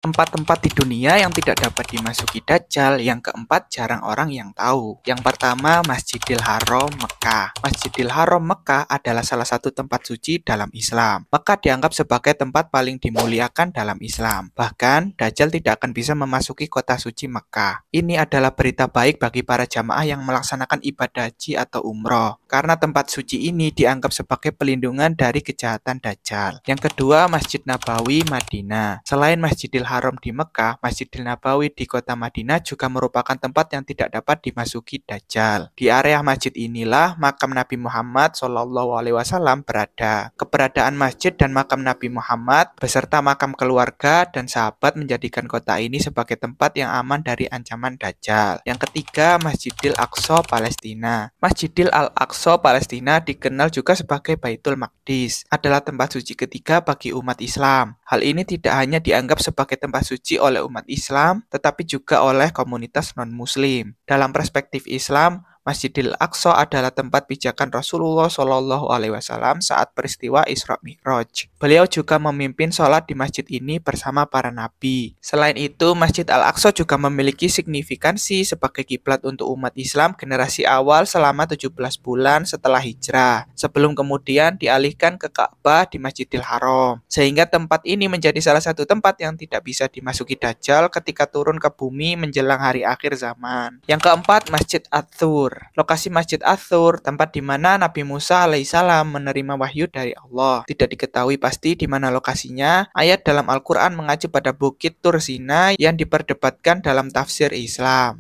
Tempat-tempat di dunia yang tidak dapat dimasuki Dajjal. Yang keempat, jarang orang yang tahu. Yang pertama, Masjidil Haram, Mekah. Masjidil Haram, Mekah adalah salah satu tempat suci dalam Islam. Mekah dianggap sebagai tempat paling dimuliakan dalam Islam. Bahkan, Dajjal tidak akan bisa memasuki kota suci Mekah. Ini adalah berita baik bagi para jamaah yang melaksanakan ibadah haji atau umroh, karena tempat suci ini dianggap sebagai pelindungan dari kejahatan Dajjal. Yang kedua, Masjid Nabawi, Madinah. Selain Masjidil Haram di Mekah, Masjidil Nabawi di kota Madinah juga merupakan tempat yang tidak dapat dimasuki Dajjal. Di area masjid inilah makam Nabi Muhammad SAW berada. Keberadaan masjid dan makam Nabi Muhammad beserta makam keluarga dan sahabat menjadikan kota ini sebagai tempat yang aman dari ancaman Dajjal. Yang ketiga, Masjidil Aqsa, Palestina. Masjidil Al-Aqsa, Palestina dikenal juga sebagai Baitul Maqdis, adalah tempat suci ketiga bagi umat Islam. Hal ini tidak hanya dianggap sebagai tempat suci oleh umat Islam, tetapi juga oleh komunitas non-Muslim. Dalam perspektif Islam, Masjidil Aqsa adalah tempat pijakan Rasulullah SAW saat peristiwa Isra Mi'raj. Beliau juga memimpin sholat di masjid ini bersama para nabi. Selain itu, Masjid Al-Aqsa juga memiliki signifikansi sebagai kiblat untuk umat Islam generasi awal selama 17 bulan setelah hijrah, sebelum kemudian dialihkan ke Ka'bah di Masjidil Haram. Sehingga tempat ini menjadi salah satu tempat yang tidak bisa dimasuki Dajjal ketika turun ke bumi menjelang hari akhir zaman. Yang keempat, Masjid At-Thur. Lokasi Masjid At-Thur, tempat di mana Nabi Musa alaihissalam menerima wahyu dari Allah. Tidak diketahui pasti di mana lokasinya. Ayat dalam Al-Quran mengacu pada Bukit Tur Sina yang diperdebatkan dalam tafsir Islam.